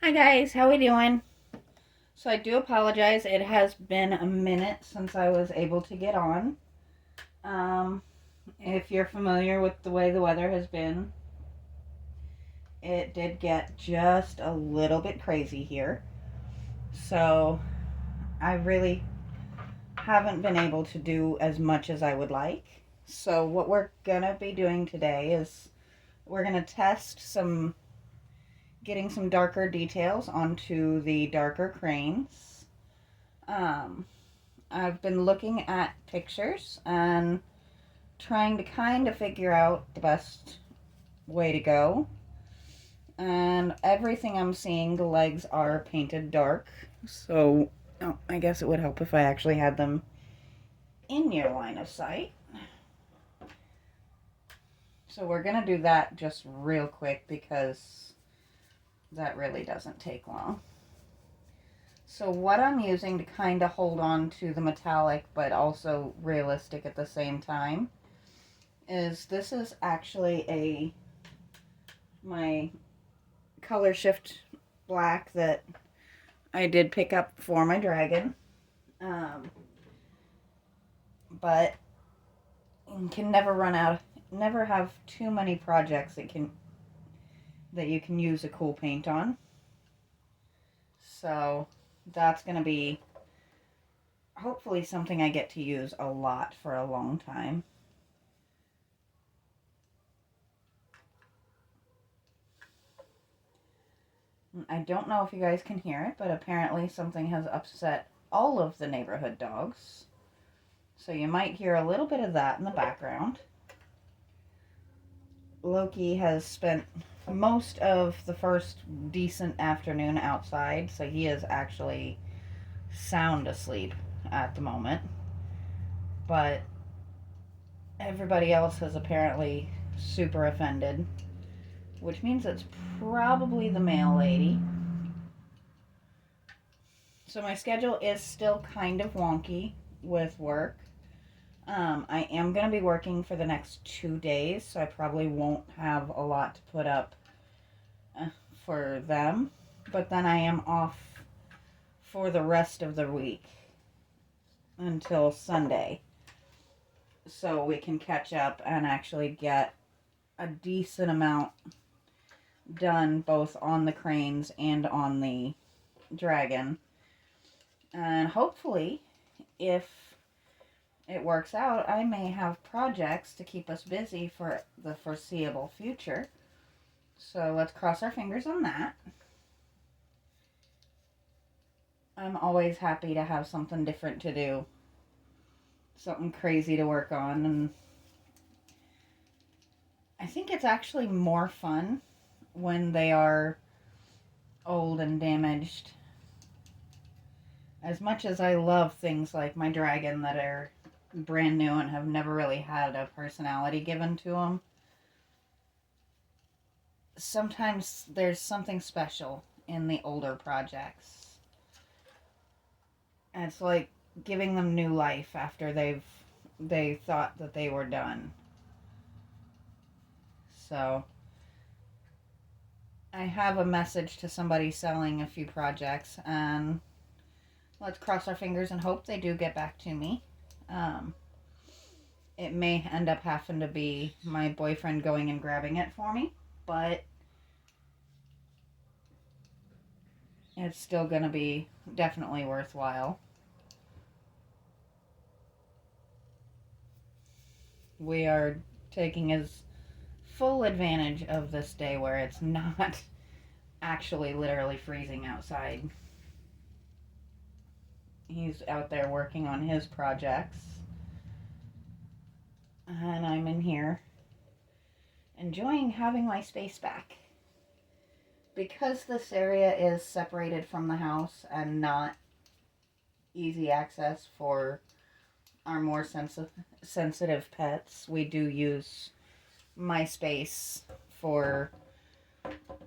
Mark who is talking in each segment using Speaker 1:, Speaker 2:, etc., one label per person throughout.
Speaker 1: Hi guys, how we doing? So I do apologize. It has been a minute since I was able to get on. Um, if you're familiar with the way the weather has been, it did get just a little bit crazy here. So I really haven't been able to do as much as I would like. So what we're gonna be doing today is we're gonna test getting some darker details onto the darker cranes. Um, I've been looking at pictures and trying to kind of figure out the best way to go. And everything I'm seeing, the legs are painted dark. So, I guess it would help if I actually had them in your line of sight. So, we're going to do that just real quick because that really doesn't take long. So, what I'm using to kind of hold on to the metallic but also realistic at the same time is this is actually my color shift black that I did pick up for my dragon. Um, but you can never run out, never have too many projects that you can use a cool paint on. So that's going to be hopefully something I get to use a lot for a long time. I don't know if you guys can hear it, but apparently something has upset all of the neighborhood dogs. So you might hear a little bit of that in the background. Loki has spent most of the first decent afternoon outside, so he is actually sound asleep at the moment. But everybody else is apparently super offended, which means it's probably the mail lady. So my schedule is still kind of wonky with work. I am going to be working for the next 2 days, so I probably won't have a lot to put up for them. But then I am off for the rest of the week until Sunday. So we can catch up and actually get a decent amount done both on the cranes and on the dragon. And hopefully, if it works out, I may have projects to keep us busy for the foreseeable future. So let's cross our fingers on that. I'm always happy to have something different to do, something crazy to work on, and I think it's actually more fun when they are old and damaged. As much as I love things like my dragon that are brand new and have never really had a personality given to them, sometimes there's something special in the older projects. And it's like giving them new life after they thought that they were done. So I have a message to somebody selling a few projects, and let's cross our fingers and hope they do get back to me. Um, it may end up having to be my boyfriend going and grabbing it for me, but it's still going to be definitely worthwhile. We are taking as full advantage of this day where it's not actually literally freezing outside. He's out there working on his projects, and I'm in here enjoying having my space back. Because this area is separated from the house and not easy access for our more sensitive pets, we do use my space for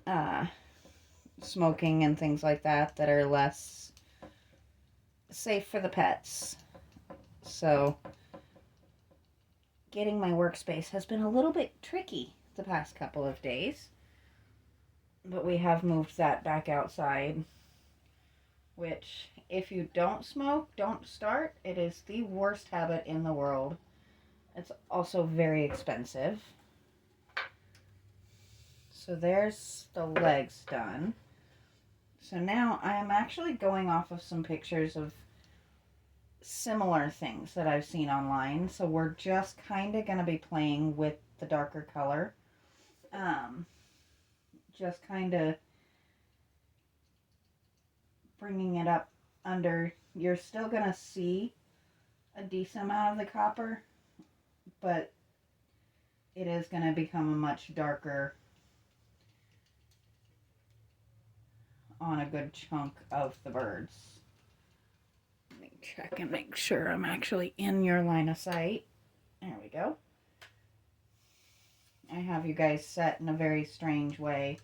Speaker 1: uh, smoking and things like that are less safe for the pets. So getting my workspace has been a little bit tricky the past couple of days. But we have moved that back outside, which, if you don't smoke, don't start. It is the worst habit in the world. It's also very expensive. So there's the legs done. So now I am actually going off of some pictures of similar things that I've seen online. So we're just kind of going to be playing with the darker color. Just kind of bringing it up under. You're still going to see a decent amount of the copper, but it is going to become a much darker on a good chunk of the birds. Let me check and make sure I'm actually in your line of sight. There we go. I have you guys set in a very strange way.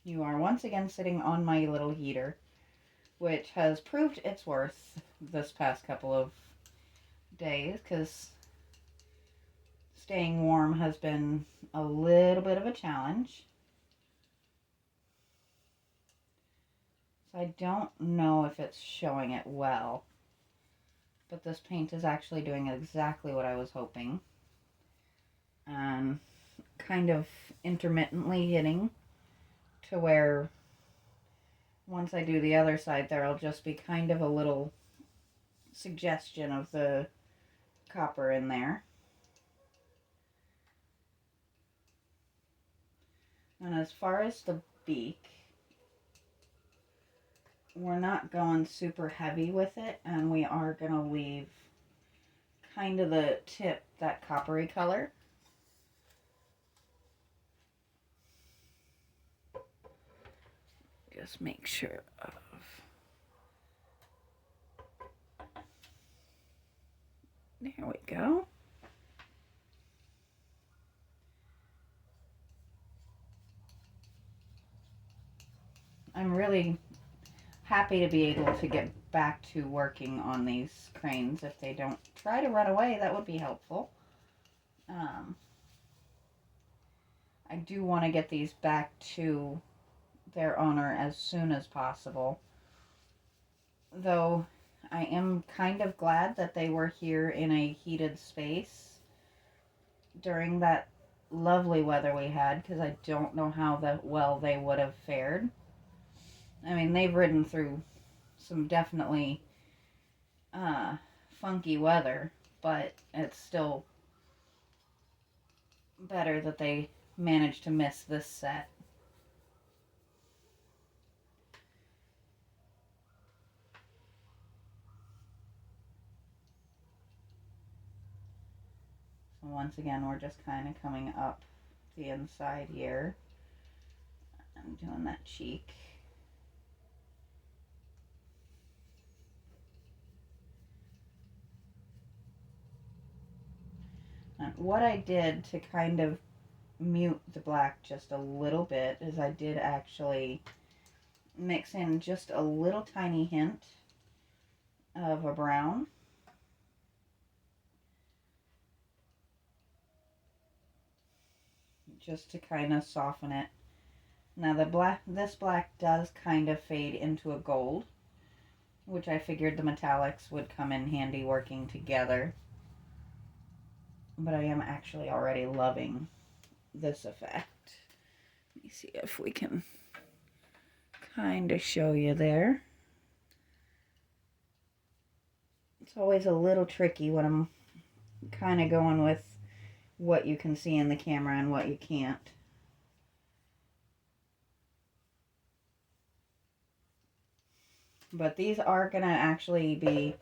Speaker 1: You are once again sitting on my little heater, which has proved its worth this past couple of days, because staying warm has been a little bit of a challenge. So I don't know if it's showing it well, but this paint is actually doing exactly what I was hoping. And kind of intermittently hitting to where once I do the other side, there'll just be kind of a little suggestion of the copper in there. And as far as the beak, we're not going super heavy with it, and we are going to leave kind of the tip that coppery color. Just make sure of. There we go. I'm really happy to be able to get back to working on these cranes. If they don't try to run away, that would be helpful. I do want to get these back to their owner as soon as possible. Though I am kind of glad that they were here in a heated space during that lovely weather we had, because I don't know how well they would have fared. I mean, they've ridden through some definitely funky weather, but it's still better that they managed to miss this set. So once again, we're just kind of coming up the inside here and doing that cheek. And what I did to kind of mute the black just a little bit is I did actually mix in just a little tiny hint of a brown. Just to kind of soften it. Now this black does kind of fade into a gold, which I figured the metallics would come in handy working together. But I am actually already loving this effect. Let me see if we can kind of show you there. It's always a little tricky when I'm kind of going with what you can see in the camera and what you can't. But these are going to actually be,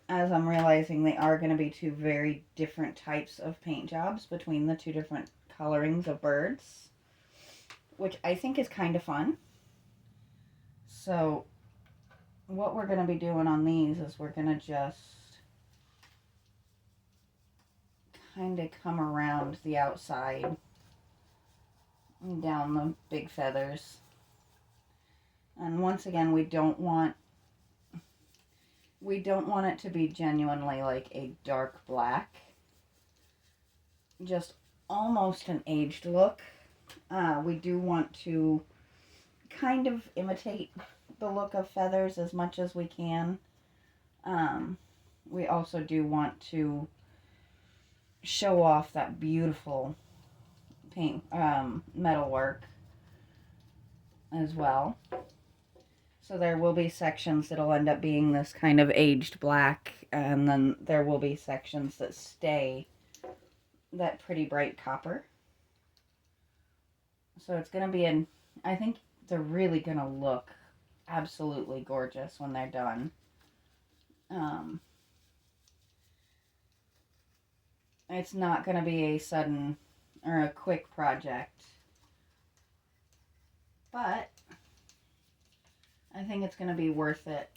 Speaker 1: as I'm realizing, they are going to be two very different types of paint jobs between the two different colorings of birds, which I think is kind of fun. So what we're going to be doing on these is we're going to just kind of come around the outside and down the big feathers. And once again, we don't want it to be genuinely like a dark black. Just almost an aged look. We do want to kind of imitate the look of feathers as much as we can. We also do want to show off that beautiful paint metalwork as well. So there will be sections that'll end up being this kind of aged black, and then there will be sections that stay that pretty bright copper. So it's going to be I think they're really going to look absolutely gorgeous when they're done. It's not going to be a sudden or a quick project, but I think it's going to be worth it.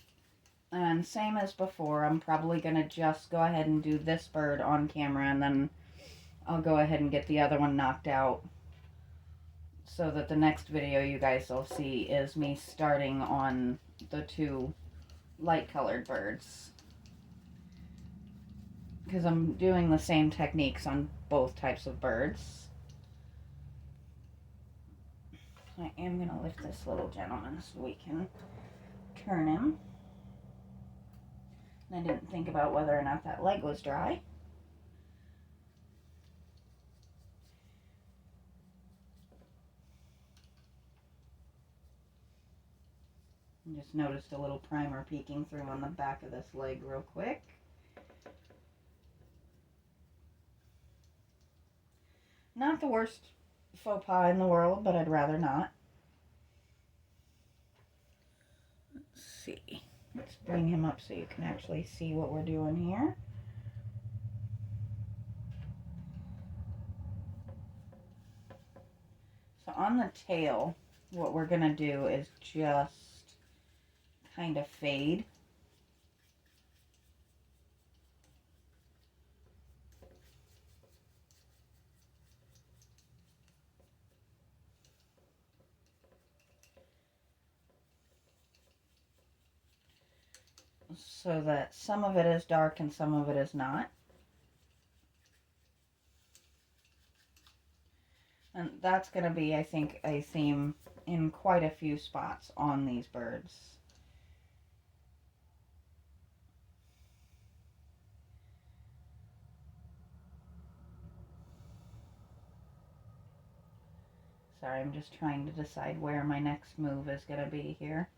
Speaker 1: And same as before, I'm probably going to just go ahead and do this bird on camera, and then I'll go ahead and get the other one knocked out, so that the next video you guys will see is me starting on the two light colored birds. Because I'm doing the same techniques on both types of birds. I am going to lift this little gentleman so we can turn him. And I didn't think about whether or not that leg was dry. I just noticed a little primer peeking through on the back of this leg real quick. Not the worst faux pas in the world, but I'd rather not. Let's see. Let's bring him up so you can actually see what we're doing here. So on the tail, what we're going to do is just kind of fade. So that some of it is dark and some of it is not. And that's going to be, I think, a theme in quite a few spots on these birds. Sorry, I'm just trying to decide where my next move is going to be here.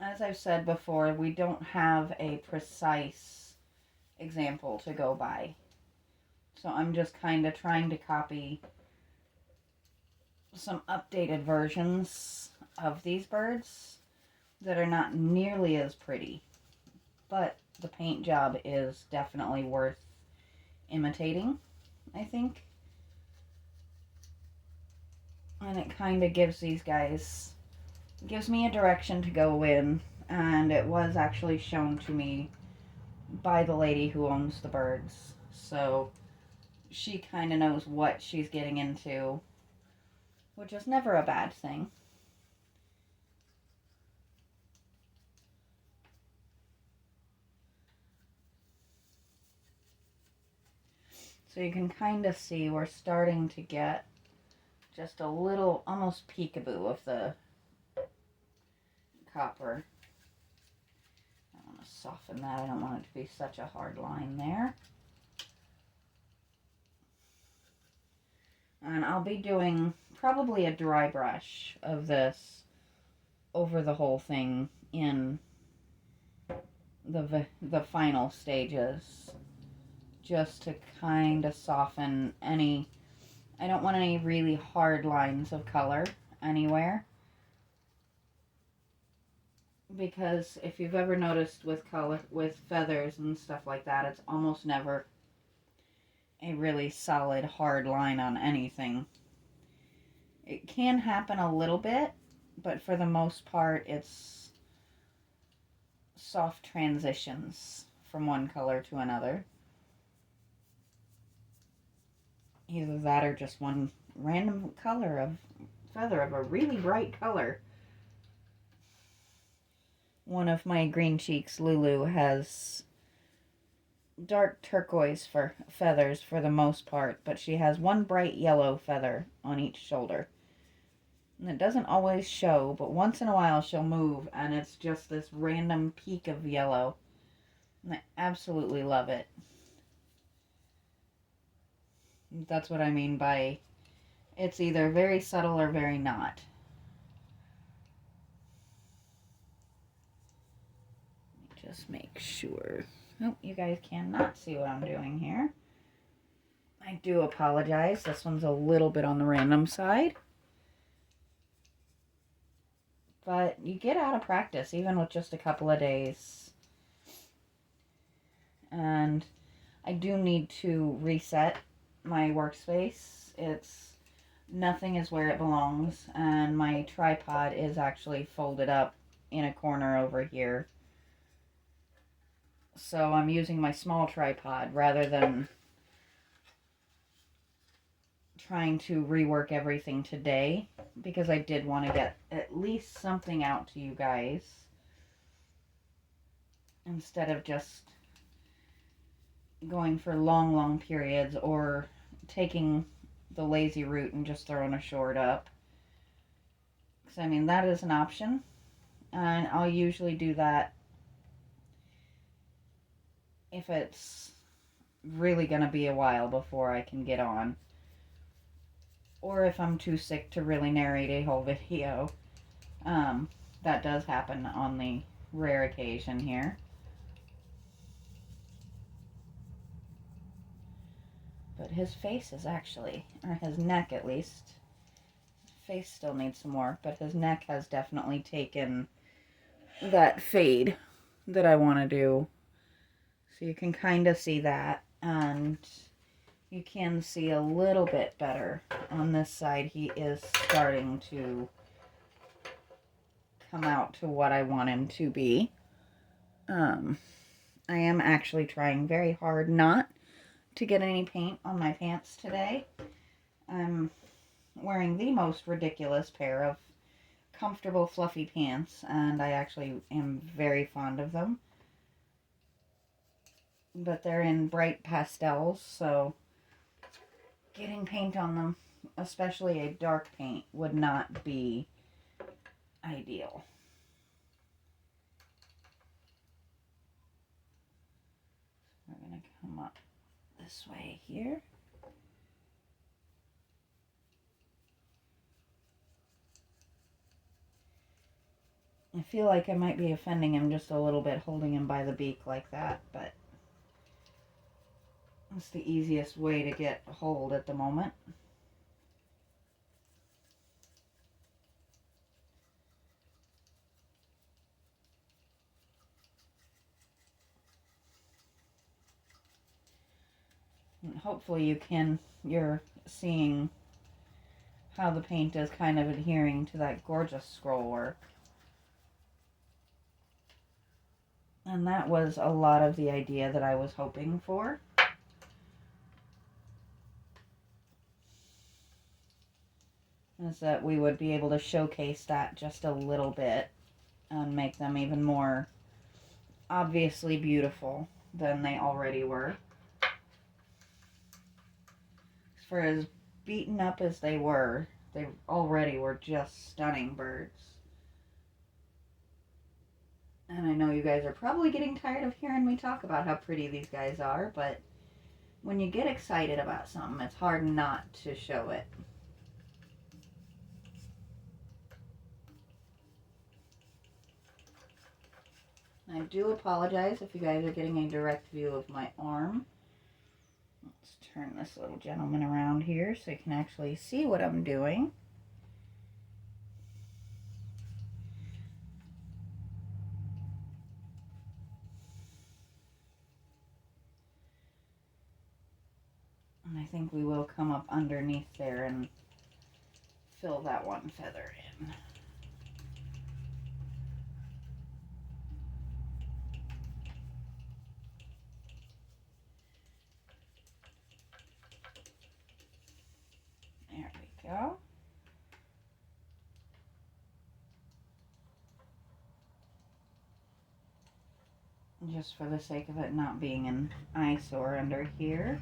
Speaker 1: As I've said before, we don't have a precise example to go by. So I'm just kind of trying to copy some updated versions of these birds that are not nearly as pretty. But the paint job is definitely worth imitating, I think. And it kind of gives these guys, gives me a direction to go in, and it was actually shown to me by the lady who owns the birds, so she kind of knows what she's getting into, which is never a bad thing. So you can kind of see we're starting to get just a little, almost peekaboo of the copper. I want to soften that. I don't want it to be such a hard line there. And I'll be doing probably a dry brush of this over the whole thing in the final stages, just to kind of soften any, I don't want any really hard lines of color anywhere. Because if you've ever noticed with color, with feathers and stuff like that, it's almost never a really solid hard line on anything. It can happen a little bit, but for the most part it's soft transitions from one color to another. Either that or just one random color of feather of a really bright color. One of my green cheeks, Lulu, has dark turquoise for feathers for the most part, but she has one bright yellow feather on each shoulder. And it doesn't always show, but once in a while she'll move and it's just this random peak of yellow. And I absolutely love it. That's what I mean by it's either very subtle or very not. Just make sure. Oh, you guys cannot see what I'm doing here. I do apologize. This one's a little bit on the random side. But you get out of practice even with just a couple of days. And I do need to reset my workspace. Nothing is where it belongs, and my tripod is actually folded up in a corner over here. So I'm using my small tripod rather than trying to rework everything today, because I did want to get at least something out to you guys instead of just going for long periods or taking the lazy route and just throwing a short up. Because, I mean, that is an option, and I'll usually do that if it's really going to be a while before I can get on. Or if I'm too sick to really narrate a whole video. That does happen on the rare occasion here. But his face is actually, or his neck at least, his face still needs some work, but his neck has definitely taken that fade that I want to do. So you can kind of see that, and you can see a little bit better on this side. He is starting to come out to what I want him to be. I am actually trying very hard not to get any paint on my pants today. I'm wearing the most ridiculous pair of comfortable fluffy pants, and I actually am very fond of them. But they're in bright pastels, so getting paint on them, especially a dark paint, would not be ideal. We're going to come up this way here. I feel like I might be offending him just a little bit holding him by the beak like that, but it's the easiest way to get a hold at the moment. And hopefully you're seeing how the paint is kind of adhering to that gorgeous scroll work. And that was a lot of the idea that I was hoping for. Is that we would be able to showcase that just a little bit and make them even more obviously beautiful than they already were. For as beaten up as they already were just stunning birds. And I know you guys are probably getting tired of hearing me talk about how pretty these guys are, but when you get excited about something, it's hard not to show it. I do apologize if you guys are getting a direct view of my arm. Let's turn this little gentleman around here so you can actually see what I'm doing. And I think we will come up underneath there and fill that one feather in. There we go. just for the sake of it not being an eyesore under here.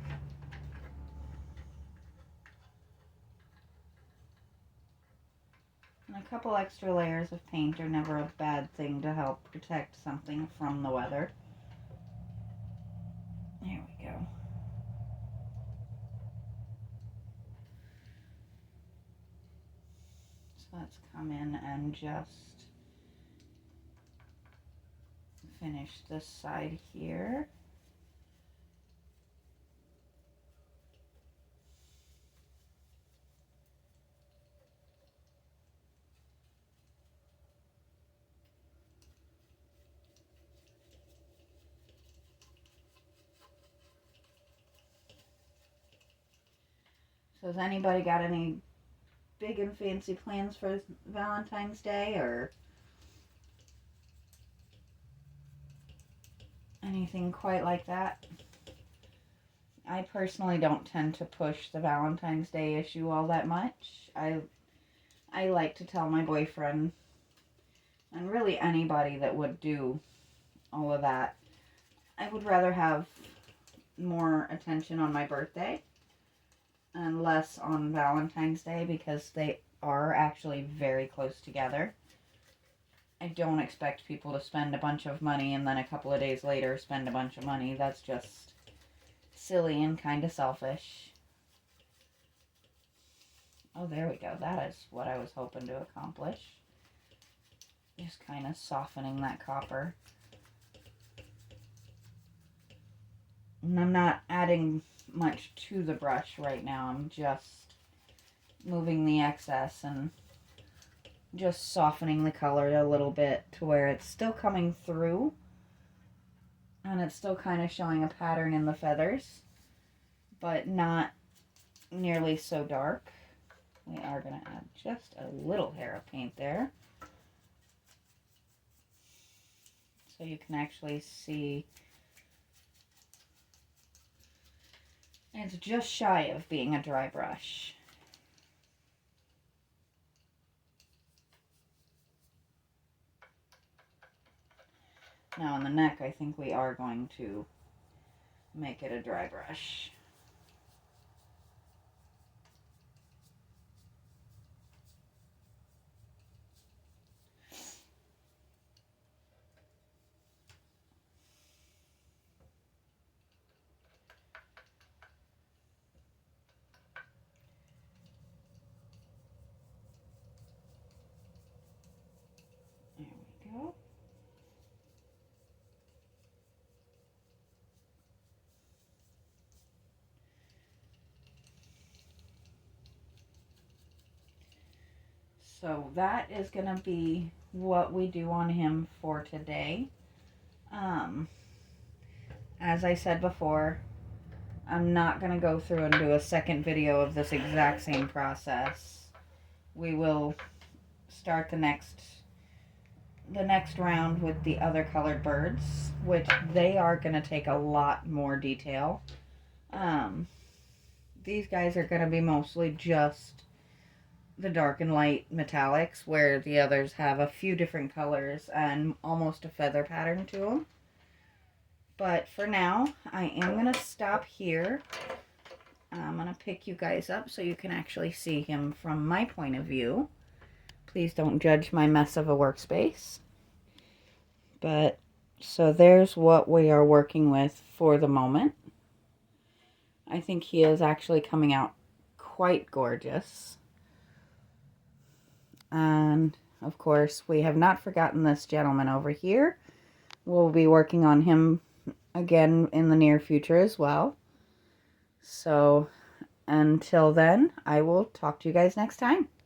Speaker 1: And a couple extra layers of paint are never a bad thing to help protect something from the weather. There we go. So let's come in and just finish this side here. So has anybody got any big and fancy plans for Valentine's Day or anything quite like that? I personally don't tend to push the Valentine's Day issue all that much. I like to tell my boyfriend, and really anybody that would do all of that, I would rather have more attention on my birthday and less on Valentine's Day because they are actually very close together. I don't expect people to spend a bunch of money and then a couple of days later spend a bunch of money. That's just silly and kind of selfish. Oh, there we go. That is what I was hoping to accomplish. Just kind of softening that copper. And I'm not adding much to the brush right now. I'm just moving the excess and just softening the color a little bit to where it's still coming through and it's still kind of showing a pattern in the feathers, but not nearly so dark. We are going to add just a little hair of paint there so you can actually see it's just shy of being a dry brush. Now on the neck, I think we are going to make it a dry brush. There we go. So that is going to be what we do on him for today. As I said before, I'm not going to go through and do a second video of this exact same process. We will start the next round with the other colored birds, which they are going to take a lot more detail. These guys are going to be mostly just the dark and light metallics, where the others have a few different colors and almost a feather pattern to them. But for now, I am going to stop here. I'm going to pick you guys up so you can actually see him from my point of view. Please don't judge my mess of a workspace. But, so there's what we are working with for the moment. I think he is actually coming out quite gorgeous. And, of course, we have not forgotten this gentleman over here. We'll be working on him again in the near future as well. So, until then, I will talk to you guys next time.